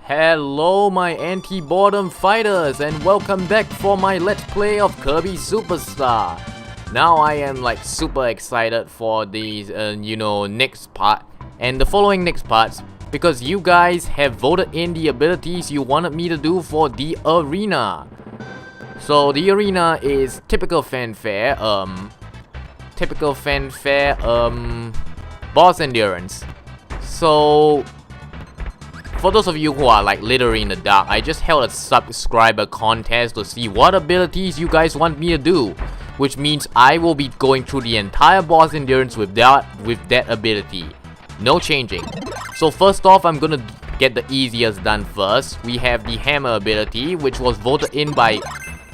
Hello my anti-boredom fighters, and welcome back for my let's play of Kirby Superstar. Now I am like super excited for these next part and the following next parts, because you guys have voted in the abilities you wanted me to do for the arena. So the arena is typical fanfare, boss endurance. So for those of you who are like literally in the dark, I just held a subscriber contest to see what abilities you guys want me to do, which means I will be going through the entire boss endurance with that ability. No changing. So first off, I'm gonna get the easiest done first. We have the hammer ability, which was voted in by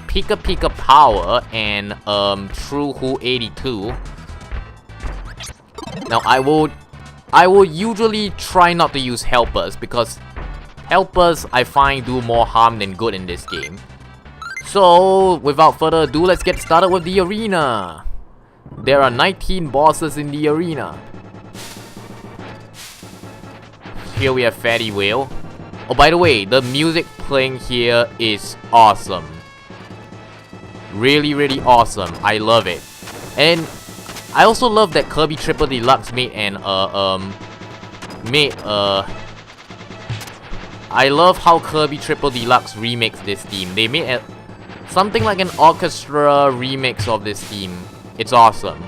Pika Power and True Who 82. Now I will usually try not to use helpers, because helpers I find do more harm than good in this game. So without further ado, let's get started with the arena. There are 19 bosses in the arena. Here we have Fatty Whale. Oh, by the way, the music playing here is awesome. Really awesome. I love it. And I also love that Kirby Triple Deluxe made I love how Kirby Triple Deluxe remixed this theme. They made something like an orchestra remix of this theme. It's awesome.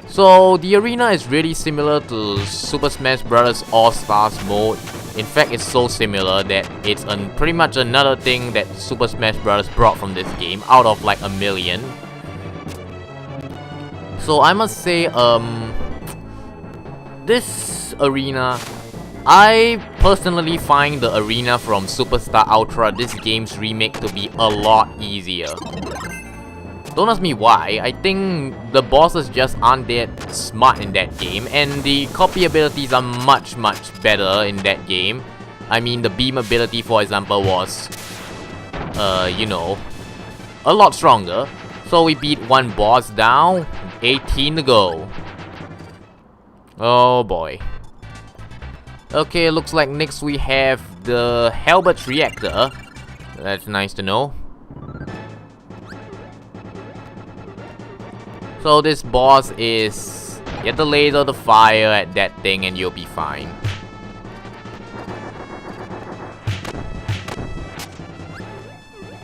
So the arena is really similar to Super Smash Bros. All-Stars mode. In fact, it's so similar that it's pretty much another thing that Super Smash Bros. Brought from this game out of like a million. So I must say, this arena, I personally find the arena from Superstar Ultra, this game's remake, to be a lot easier. Don't ask me why. I think the bosses just aren't that smart in that game, and the copy abilities are much better in that game. I mean, the beam ability, for example, was, a lot stronger. So we beat one boss down, 18 to go. Oh boy. Okay, looks like next we have the Halbert Reactor. That's nice to know. So this boss is, get the laser to fire at that thing and you'll be fine.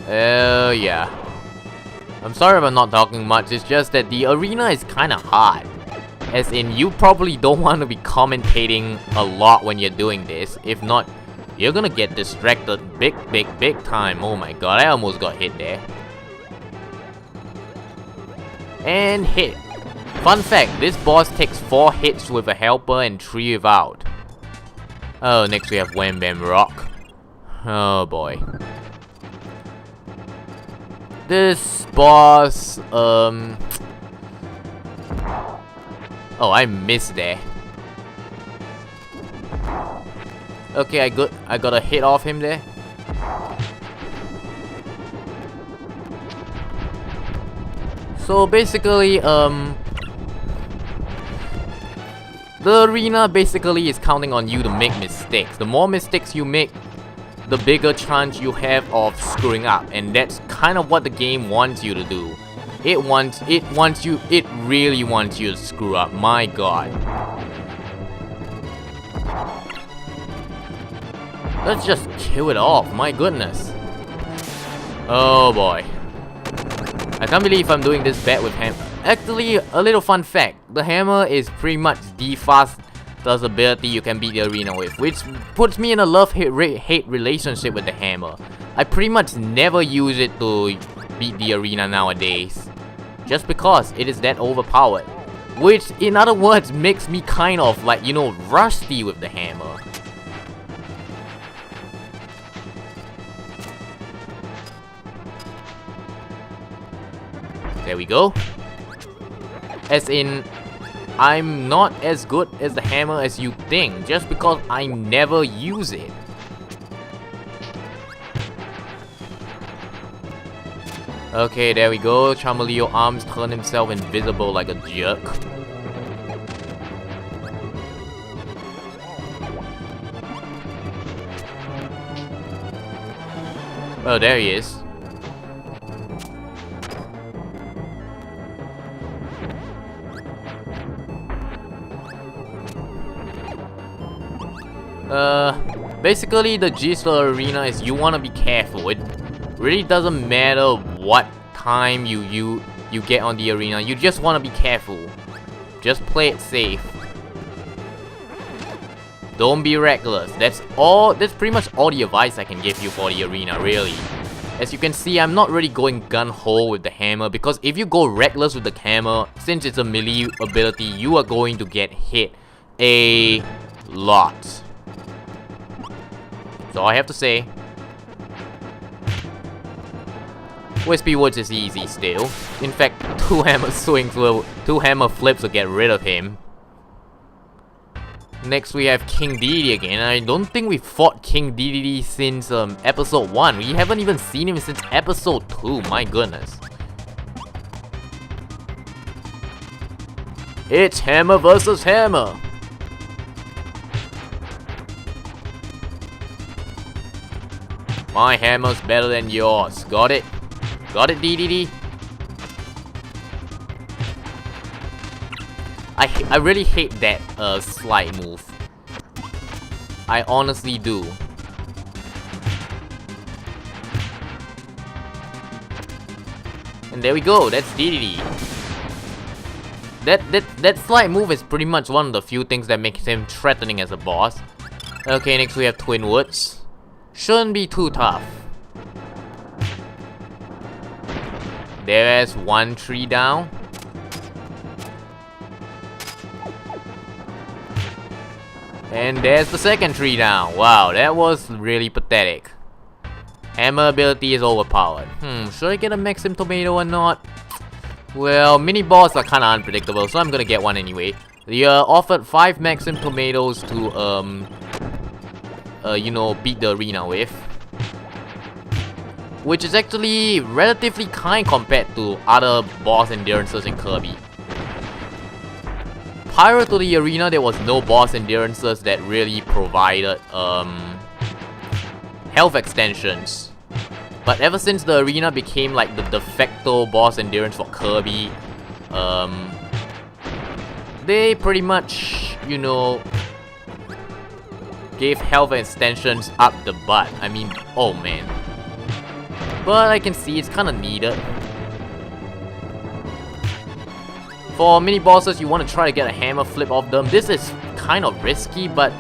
Yeah. I'm sorry about not talking much, it's just that the arena is kinda hard. As in, you probably don't want to be commentating a lot when you're doing this. If not, you're gonna get distracted big time. Oh my god, I almost got hit there. And hit. Fun fact, this boss takes 4 hits with a helper and 3 without. Oh, next we have Wham Bam Rock. Oh boy. This boss, oh, I missed there. Okay, I got a hit off him there. So basically, the arena basically is counting on you to make mistakes. The more mistakes you make, the bigger chance you have of screwing up, and that's kind of what the game wants you to do. It really wants you to screw up. My god. Let's just kill it off. My goodness. Oh boy. I can't believe I'm doing this bad with hammer. Actually, a little fun fact. The hammer is pretty much the fastest ability you can beat the arena with, which puts me in a love-hate relationship with the hammer. I pretty much never use it to beat the arena nowadays, just because it is that overpowered. Which, in other words, makes me kind of like, rusty with the hammer. There we go. As in, I'm not as good as the hammer as you think, just because I never use it. Okay, there we go. Charmelio Arms turned himself invisible like a jerk. Oh, there he is. Basically the gist of the arena is you want to be careful. It really doesn't matter what time you get on the arena. You just want to be careful. Just play it safe. Don't be reckless. That's pretty much all the advice I can give you for the arena, really. As you can see, I'm not really going gun-ho with the hammer, because if you go reckless with the hammer, since it's a melee ability, you are going to get hit a lot. That's all I have to say. Wispy Woods is easy still. In fact, 2 hammer swings will, 2 hammer flips will get rid of him. Next we have King Dedede again. I don't think we fought King Dedede since episode 1. We haven't even seen him since episode 2, my goodness. It's hammer versus hammer. My hammer's better than yours. Got it? Got it, Dedede? I really hate that slide move. I honestly do. And there we go, that's Dedede. That slide move is pretty much one of the few things that makes him threatening as a boss. Okay, next we have Twin Woods. Shouldn't be too tough. There's 1 tree down. And there's the second tree down. Wow, that was really pathetic. Hammer ability is overpowered. Should I get a Maxim Tomato or not? Well, mini boss are kinda unpredictable, so I'm gonna get one anyway. They offered 5 Maxim Tomatoes to, you know, beat the arena with. Which is actually relatively kind compared to other boss endurances in Kirby. Prior to the arena, there was no boss endurances that really provided health extensions. But ever since the arena became like the de facto boss endurance for Kirby, they pretty much, you know, gave health extensions up the butt. I mean, oh man. But I can see it's kinda needed. For mini bosses, you want to try to get a hammer flip off them. This is kind of risky, but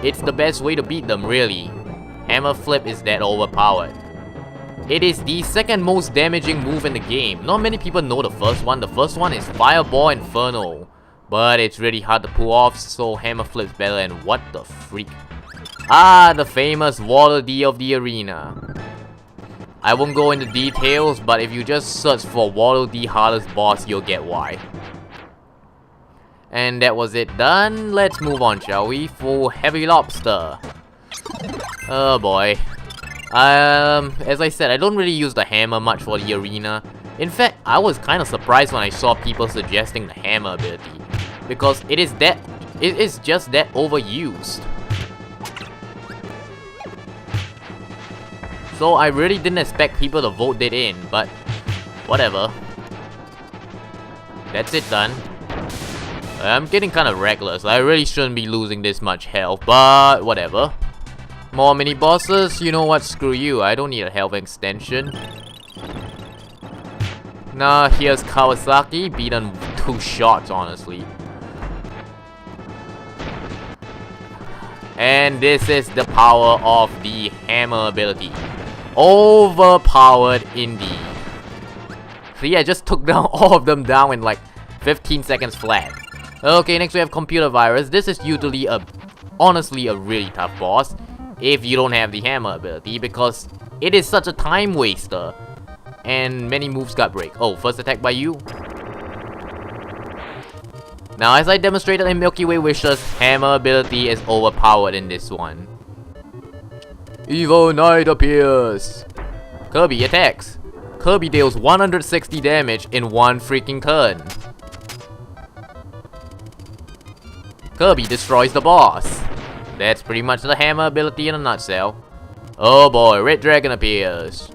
it's the best way to beat them, really. Hammer flip is that overpowered. It is the second most damaging move in the game. Not many people know the first one. The first one is Fireball Inferno. But it's really hard to pull off, so hammer flip's better. And what the freak? Ah, the famous Water D of the arena. I won't go into details, but if you just search for Waddle Dee hardest boss, you'll get why. And that was it done. Let's move on, shall we? For Heavy Lobster. Oh boy. As I said, I don't really use the hammer much for the arena. In fact, I was kind of surprised when I saw people suggesting the hammer ability, because it is just that overused. So I really didn't expect people to vote it in, but whatever. That's it done. I'm getting kind of reckless. I really shouldn't be losing this much health, but whatever. More mini bosses, you know what, screw you. I don't need a health extension. Nah, here's Kawasaki, beaten 2 shots, honestly. And this is the power of the hammer ability. Overpowered indeed. See, I just took down all of them down in like 15 seconds flat. Okay, next we have Computer Virus. This is usually honestly a really tough boss if you don't have the hammer ability, because it is such a time waster and many moves got break. Oh, first attack by you. Now, as I demonstrated in Milky Way Wishes, hammer ability is overpowered in this one. Evil Knight appears. Kirby attacks. Kirby deals 160 damage in 1 freaking turn. Kirby destroys the boss. That's pretty much the hammer ability in a nutshell. Oh boy, red dragon appears.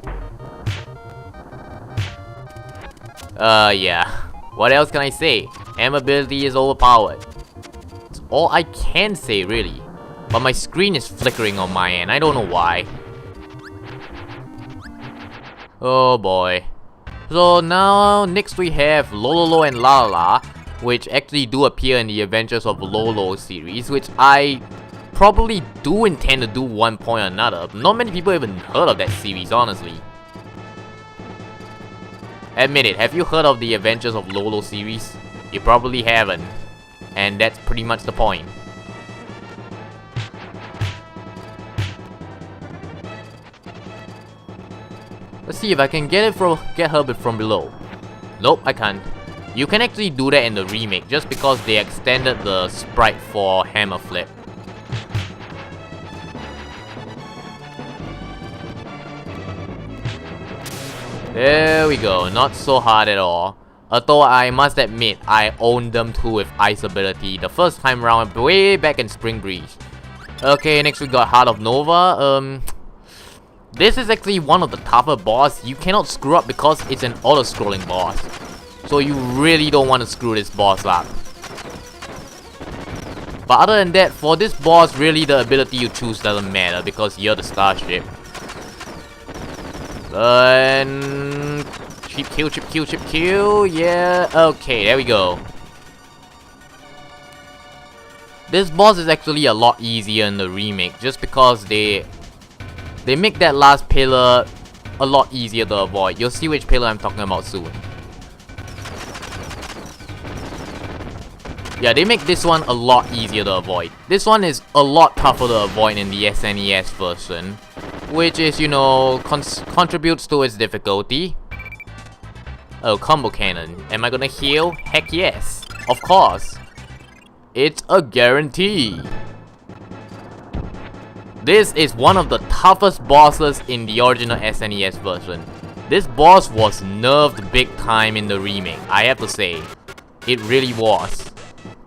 Yeah. What else can I say? Hammer ability is overpowered. That's all I can say, really. But my screen is flickering on my end. I don't know why. Oh boy. So now, next we have Lololo and Lalala, which actually do appear in the Adventures of Lolo series, which I probably do intend to do one point or another. Not many people even heard of that series, honestly. Admit it, have you heard of the Adventures of Lolo series? You probably haven't. And that's pretty much the point. Let's see if I can get her from below. Nope, I can't. You can actually do that in the remake just because they extended the sprite for hammer flip. There we go, not so hard at all. Although I must admit, I owned them too with ice ability the first time round way back in Spring Breeze. Okay, next we got Heart of Nova. This is actually one of the tougher boss. You cannot screw up because it's an auto-scrolling boss. So you really don't want to screw this boss up. But other than that, for this boss, really the ability you choose doesn't matter because you're the starship. And chip kill, yeah, okay, there we go. This boss is actually a lot easier in the remake just because they make that last pillar a lot easier to avoid. You'll see which pillar I'm talking about soon. Yeah, they make this one a lot easier to avoid. This one is a lot tougher to avoid in the SNES version, which is, you know, contributes to its difficulty. Oh, combo cannon. Am I gonna heal? Heck yes. Of course. It's a guarantee. This is one of the toughest bosses in the original SNES version. This boss was nerfed big time in the remake, I have to say. It really was.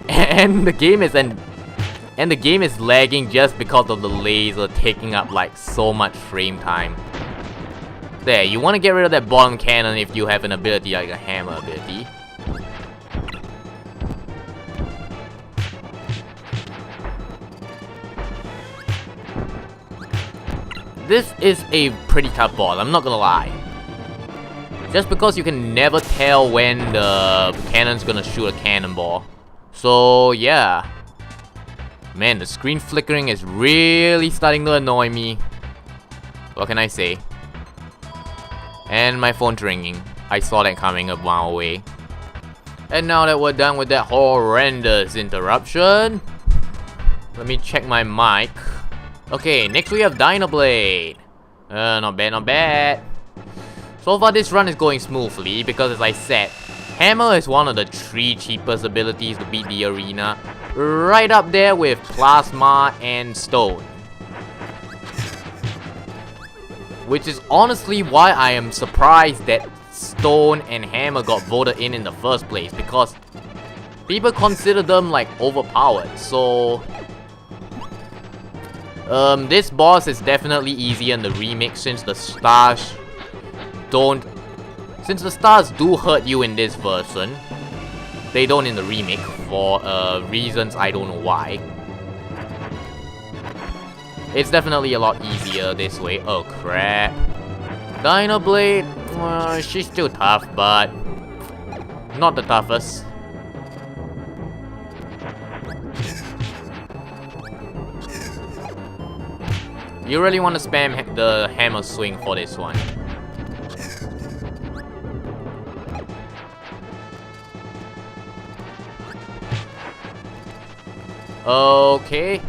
And the game is lagging just because of the laser taking up like so much frame time. There, you want to get rid of that bottom cannon if you have an ability like a hammer ability. This is a pretty tough boss, I'm not gonna lie. Just because you can never tell when the cannon's gonna shoot a cannonball. So yeah. Man, the screen flickering is really starting to annoy me. What can I say? And my phone's ringing. I saw that coming a mile away. And now that we're done with that horrendous interruption, let me check my mic. Okay, next we have Dynablade. Not bad, not bad. So far this run is going smoothly because, as I said, Hammer is one of the 3 cheapest abilities to beat the arena. Right up there with Plasma and Stone. Which is honestly why I am surprised that Stone and Hammer got voted in the first place, because people consider them like overpowered. So this boss is definitely easier in the remake since the stars do hurt you in this version. They don't in the remake for reasons I don't know why. It's definitely a lot easier this way. Oh crap. Dynablade, she's still tough, but not the toughest. You really want to spam the hammer swing for this one. Okay.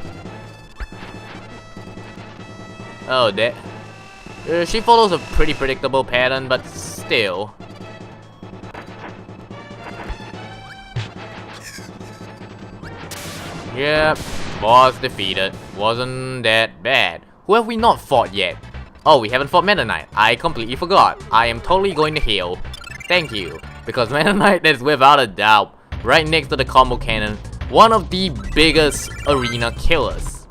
Oh, that. She follows a pretty predictable pattern, but still. Yep, boss defeated. Wasn't that bad. Who have we not fought yet? Oh, we haven't fought Meta Knight. I completely forgot. I am totally going to heal. Thank you. Because Meta Knight is without a doubt right next to the combo cannon, one of the biggest arena killers.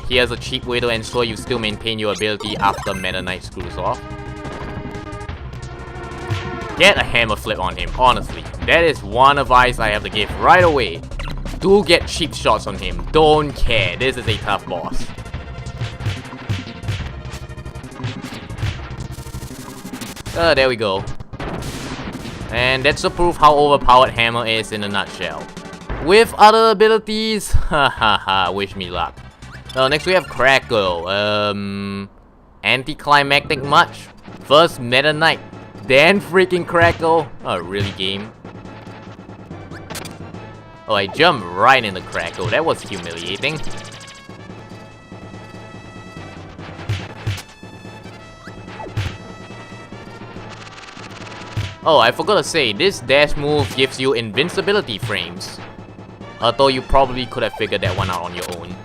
here's a cheap way to ensure you still maintain your ability after Meta Knight screws off. Get a hammer flip on him, honestly. That is one advice I have to give right away. Do get cheap shots on him, don't care, this is a tough boss. There we go. And that's to prove how overpowered Hammer is in a nutshell. With other abilities, hahaha, wish me luck. Next we have Crackle. Anticlimactic much? First Meta Knight, then freaking Crackle? Oh, really, game? Oh, I jumped right into Crackle. That was humiliating. Oh, I forgot to say, this dash move gives you invincibility frames. Although you probably could have figured that one out on your own.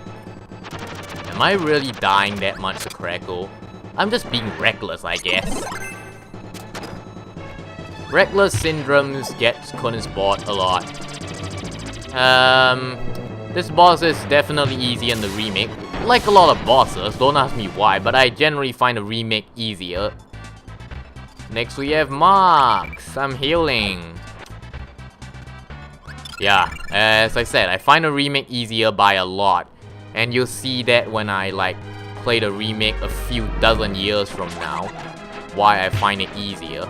Am I really dying that much to Crackle? I'm just being reckless, I guess. Reckless Syndromes gets konisbored a lot. This boss is definitely easy in the remake. Like a lot of bosses, don't ask me why, but I generally find the remake easier. Next we have Marks. I'm healing. Yeah, as I said, I find the remake easier by a lot. And you'll see that when I play the remake a few dozen years from now. Why I find it easier.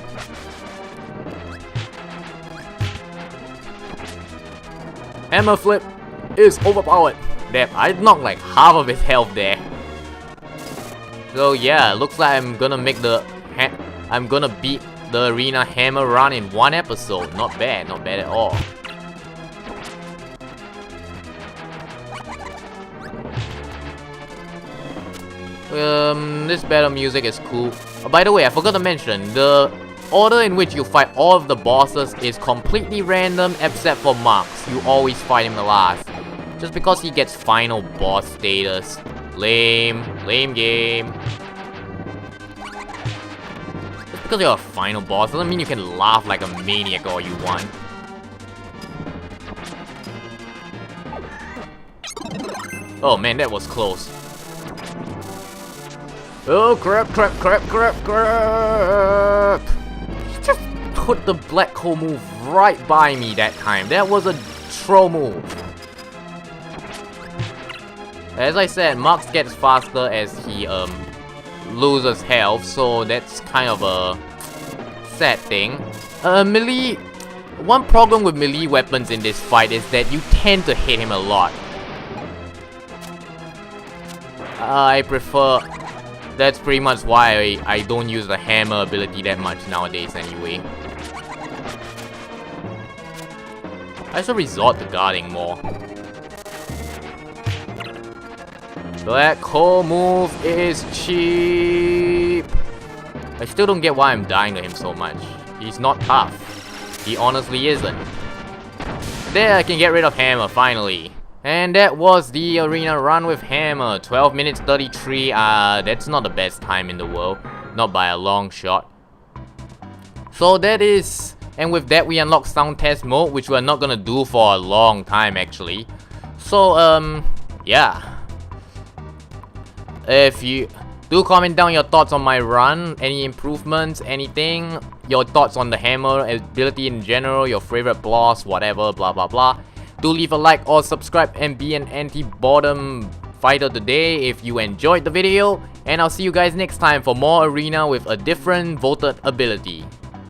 Hammer flip is overpowered. Damn, I knocked like half of his health there. So yeah, looks like I'm gonna beat the arena hammer run in one episode. Not bad at all. This battle music is cool. By the way, I forgot to mention, the order in which you fight all of the bosses is completely random except for Marks. You always fight him the last. Just because he gets final boss status. Lame game. Just because you're a final boss doesn't mean you can laugh like a maniac all you want. Oh man, that was close. Oh crap. He just put the black hole move right by me that time. That was a troll move. As I said, Marks gets faster as he loses health, so that's kind of a sad thing. Melee. One problem with melee weapons in this fight is that you tend to hit him a lot. I prefer. That's pretty much why I don't use the hammer ability that much nowadays anyway. I should resort to guarding more. Black hole move is cheap. I still don't get why I'm dying to him so much. He's not tough. He honestly isn't. There, I can get rid of hammer finally. And that was the arena run with Hammer. 12 minutes 33, that's not the best time in the world. Not by a long shot. So that is... And with that we unlock sound test mode, which we're not gonna do for a long time actually. So, yeah. If you... Do comment down your thoughts on my run, any improvements, anything. Your thoughts on the Hammer ability in general, your favorite boss, whatever, blah blah blah. Do leave a like or subscribe and be an anti-bottom fighter today if you enjoyed the video. And I'll see you guys next time for more arena with a different voted ability.